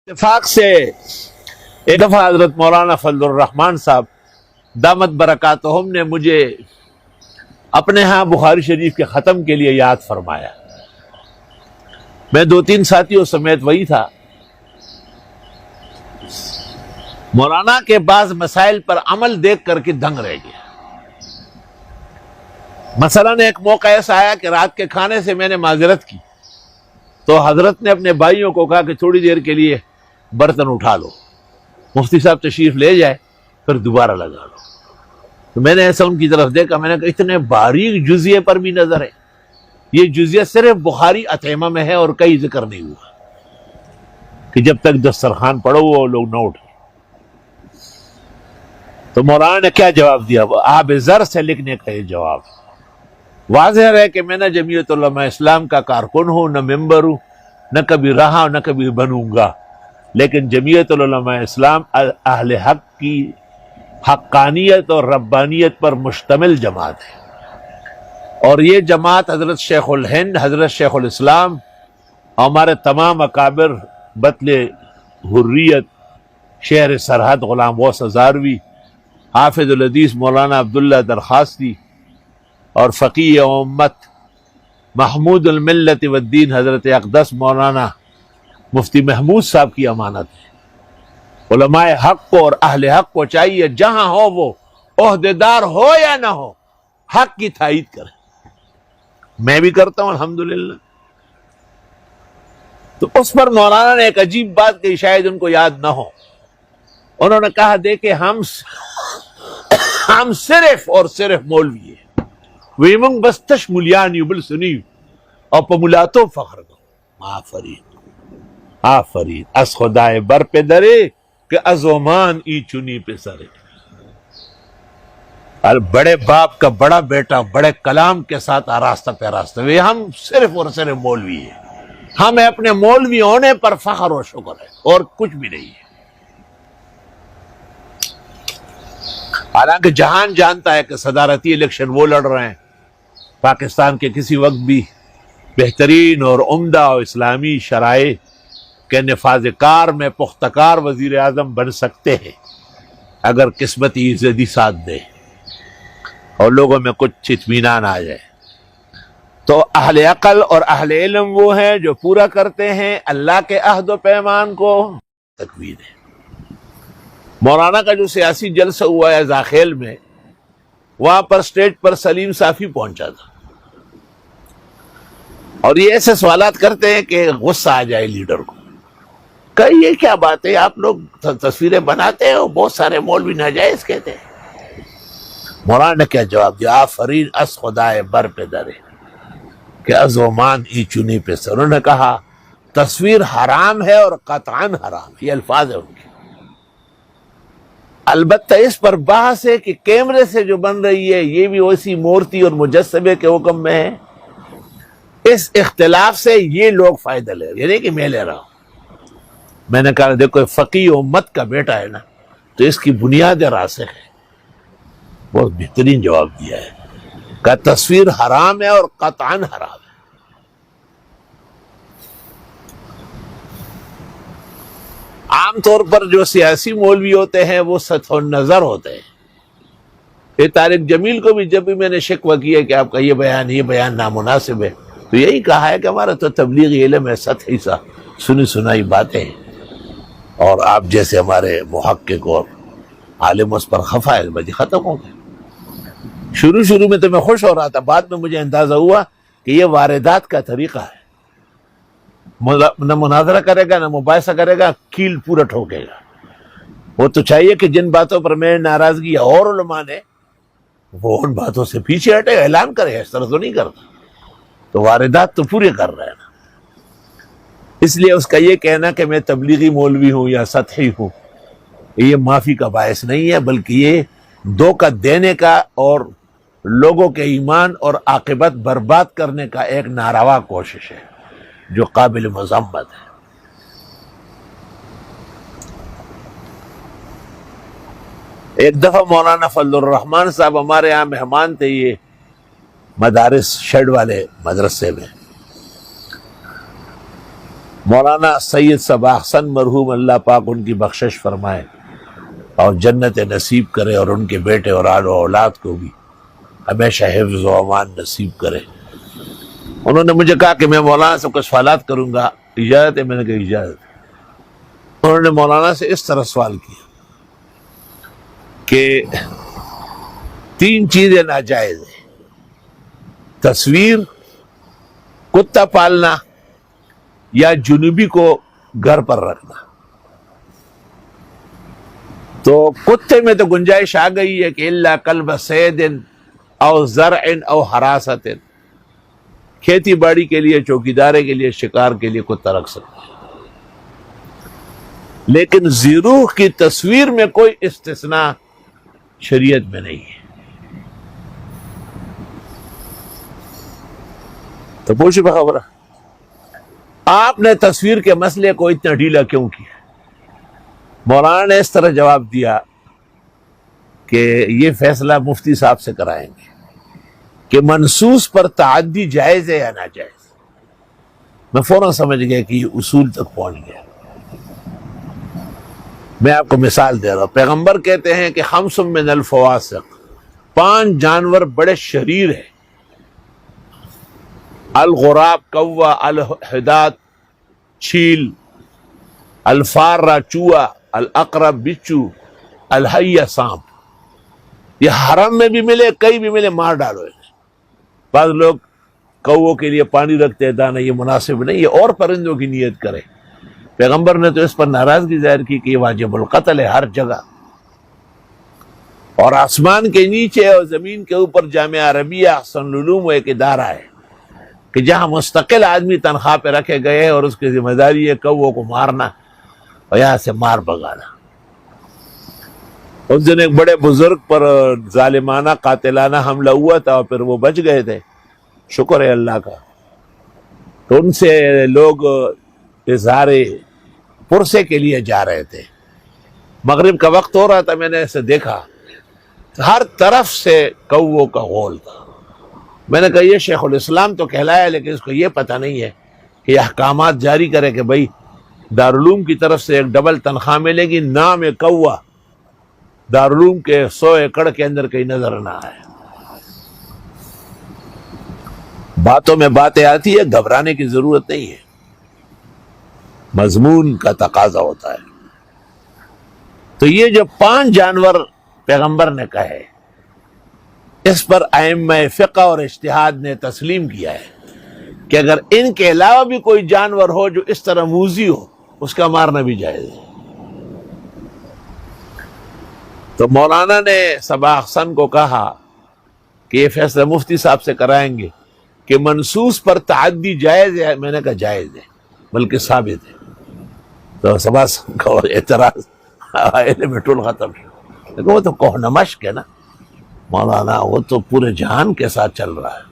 اتفاق سے ایک دفعہ حضرت مولانا فضل الرحمان صاحب دامت برکاتہم نے مجھے اپنے ہاں بخاری شریف کے ختم کے لیے یاد فرمایا. میں 2-3 ساتھیوں سمیت وہی تھا. مولانا کے بعض مسائل پر عمل دیکھ کر کے دنگ رہ گیا. مثلاً ایک موقع ایسا آیا کہ رات کے کھانے سے میں نے معذرت کی تو حضرت نے اپنے بھائیوں کو کہا کہ تھوڑی دیر کے لیے برتن اٹھا لو, مفتی صاحب تشریف لے جائے, پھر دوبارہ لگا لو. تو میں نے ایسا ان کی طرف دیکھا, میں نے کہا اتنے باریک جزیے پر بھی نظر ہے. یہ جزیہ صرف بخاری اطعمہ میں ہے اور کئی ذکر نہیں ہوا کہ جب تک دسترخوان پڑھو وہ لوگ نہ اٹھے. تو مولانا نے کیا جواب دیا؟ آب زر سے لکھنے کا یہ جواب. واضح ہے کہ میں نہ جمعیت علماء اسلام کا کارکن ہوں, نہ ممبر ہوں, نہ کبھی رہا نہ کبھی بنوں گا, لیکن جمعیت علماء اسلام اہل حق کی حقانیت اور ربانیت پر مشتمل جماعت ہے. اور یہ جماعت حضرت شیخ الہند, حضرت شیخ الاسلام, ہمارے تمام اکابر بطل حریت, شہر سرحد غلام غوث ہزاروی, حافظ الحدیث مولانا عبداللہ درخواستی اور فقیہ امت محمود الملت والدین حضرت اقدس مولانا مفتی محمود صاحب کی امانت ہے. علماء حق کو اور اہل حق کو چاہیے جہاں ہو وہ عہدیدار ہو یا نہ ہو حق کی تائید کرے. میں بھی کرتا ہوں الحمدللہ. تو اس پر مولانا نے ایک عجیب بات کہی, شاید ان کو یاد نہ ہو. انہوں نے کہا دیکھیں ہم صرف اور صرف مولوی ہیں, ویمنگ بستش ملیان یبل سنیو اور پمولاتو فخر کو. آفرین از خدائے بر پہ درے کہ از عمان ای چنی پہ سرے. بڑے باپ کا بڑا بیٹا بڑے کلام کے ساتھ آراستہ پہ راستہ. ہم صرف اور صرف مولوی ہیں. ہمیں اپنے مولوی ہونے پر فخر و شکر ہے اور کچھ بھی نہیں ہے. حالانکہ جہان جانتا ہے کہ صدارتی الیکشن وہ لڑ رہے ہیں پاکستان کے کسی وقت بھی بہترین اور عمدہ اور اسلامی شرائع کے نفاذ کار میں پختہ کار وزیر اعظم بن سکتے ہیں اگر قسمتی عزتی ساتھ دے اور لوگوں میں کچھ اطمینان آ جائے. تو اہل عقل اور اہل علم وہ ہیں جو پورا کرتے ہیں اللہ کے عہد و پیمان کو. تکوین ہے. مولانا کا جو سیاسی جلسہ ہوا ہے زاخیل میں, وہاں پر اسٹیج پر سلیم صافی پہنچا تھا اور یہ ایسے سوالات کرتے ہیں کہ غصہ آ جائے لیڈر کو. کہ یہ کیا بات ہے, آپ لوگ تصویریں بناتے ہو, بہت سارے مولوی ناجائز کہتے ہیں. مولانا نے کیا جواب دیا؟ آفرین از خدائے بر پہ درے کہ از عمان ای چنی پہ سر. انہوں نے کہا تصویر حرام ہے اور قطعاً حرام ہے. یہ الفاظ ہے ان کے. البتہ اس پر بحث ہے کہ کیمرے سے جو بن رہی ہے یہ بھی ویسی مورتی اور مجسمے کے حکم میں ہے. اس اختلاف سے یہ لوگ فائدہ لے رہے ہیں, یعنی کہ میں لے رہا ہوں. میں نے کہا دیکھو فقیہ امت کا بیٹا ہے نا, تو اس کی بنیاد راسخ ہے. بہت بہترین جواب دیا ہے کہ تصویر حرام ہے اور قطعاً حرام ہے. عام طور پر جو سیاسی مولوی ہوتے ہیں وہ سطح النظر ہوتے ہیں. یہ طارق جمیل کو بھی جب بھی میں نے شکوہ کیا کہ آپ کا یہ بیان نامناسب ہے, تو یہی کہا ہے کہ ہمارا تو تبلیغی علم ہے, سطحی سا سنی سنائی باتیں ہیں, اور آپ جیسے ہمارے محقق اور عالم اس پر خفا ہے, بجے ختم ہو گئے. شروع میں تو میں خوش ہو رہا تھا, بعد میں مجھے اندازہ ہوا کہ یہ واردات کا طریقہ ہے. نہ مناظرہ کرے گا نہ مباحثہ کرے گا, کیل پورا ٹھوکے گا. وہ تو چاہیے کہ جن باتوں پر میں ناراضگی اور علماء نے, وہ ان باتوں سے پیچھے ہٹے, اعلان کرے. اس طرح تو نہیں کرتا. تو واردات تو پورے کر رہے ہیں نا. اس لیے اس کا یہ کہنا کہ میں تبلیغی مولوی ہوں یا سطحی ہوں, یہ معافی کا باعث نہیں ہے, بلکہ یہ دھوکہ دینے کا اور لوگوں کے ایمان اور عاقبت برباد کرنے کا ایک ناروا کوشش ہے جو قابل مذمت ہے. ایک دفعہ مولانا فضل الرحمان صاحب ہمارے یہاں مہمان تھے, یہ مدارس شیڈ والے مدرسے میں. مولانا سید صباح حسن مرحوم اللہ پاک ان کی بخشش فرمائے اور جنت نصیب کرے، اور ان کے بیٹے اور آل و اولاد کو بھی ہمیشہ حفظ و امان نصیب کرے۔ انہوں نے مجھے کہا کہ میں مولانا سے کچھ سوالات کروں گا، اجازت ہے؟ میں نے کہا اجازت ہے۔ انہوں نے مولانا سے اس طرح سوال کیا کہ 3 چیزیں ناجائز ہیں: تصویر، کتا پالنا، یا جنوبی کو گھر پر رکھنا۔ تو کتے میں تو گنجائش آ گئی ہے کہ الا کلب صید او زرع او حراست، کھیتی باڑی کے لیے، چوکیدارے کے لیے، شکار کے لیے کتا رکھ سکتے ہیں، لیکن زیروح کی تصویر میں کوئی استثناء شریعت میں نہیں ہے۔ تو پوچھے بخبر آپ نے تصویر کے مسئلے کو اتنا ڈھیلا کیوں کیا؟ مولانا نے اس طرح جواب دیا کہ یہ فیصلہ مفتی صاحب سے کرائیں گے کہ منصوص پر تعدی جائز ہے یا ناجائز۔ میں فوراً سمجھ گیا کہ یہ اصول تک پہنچ گیا۔ میں آپ کو مثال دے رہا ہوں۔ پیغمبر کہتے ہیں کہ خمس من الفواسق، 5 جانور بڑے شریر ہیں: الغراب کوا، الحداد چھیل، الفارہ چوہا، الاقرب بچو، الحیہ سانپ۔ یہ حرم میں بھی ملے، کہیں بھی ملے، مار ڈالو انہیں۔ بعض لوگ کووں کے لیے پانی رکھتے ہیں دانا، یہ مناسب نہیں، یہ اور پرندوں کی نیت کرے۔ پیغمبر نے تو اس پر ناراضگی ظاہر کی کہ یہ واجب القتل ہے ہر جگہ۔ اور آسمان کے نیچے اور زمین کے اوپر جامعہ عربیہ احسن العلوم ایک ادارہ ہے کہ جہاں مستقل آدمی تنخواہ پہ رکھے گئے ہیں، اور اس کی ذمہ داری ہے کووں کو مارنا اور یہاں سے مار بگانا۔ اس دن ایک بڑے بزرگ پر ظالمانہ قاتلانہ حملہ ہوا تھا، اور پھر وہ بچ گئے تھے، شکر ہے اللہ کا۔ تو ان سے لوگ اظہار پرسے کے لیے جا رہے تھے، مغرب کا وقت ہو رہا تھا، میں نے ایسے دیکھا ہر طرف سے کووں کا غول تھا۔ میں نے کہا یہ شیخ الاسلام تو کہلایا، لیکن اس کو یہ پتہ نہیں ہے کہ یہ احکامات جاری کرے کہ بھائی دارالعلوم کی طرف سے ایک ڈبل تنخواہ ملے گی، نام کوا دارالعلوم کے 100 ایکڑ کے اندر کہیں نظر نہ آئے۔ باتوں میں باتیں آتی ہے، گھبرانے کی ضرورت نہیں ہے، مضمون کا تقاضا ہوتا ہے۔ تو یہ جو 5 جانور پیغمبر نے کہے، اس پر ائمہ فقہ اور اجتہاد نے تسلیم کیا ہے کہ اگر ان کے علاوہ بھی کوئی جانور ہو جو اس طرح موذی ہو، اس کا مارنا بھی جائز ہے۔ تو مولانا نے صباح حسن کو کہا کہ یہ فیصلہ مفتی صاحب سے کرائیں گے کہ منصوص پر تعدی جائز ہے۔ میں نے کہا جائز ہے، بلکہ ثابت ہے۔ تو صباح حسن کا اعتراض علم ٹول ختم، لیکن وہ تو کوہ نمشق ہے نا مولانا، وہ تو پورے جہان کے ساتھ چل رہا ہے۔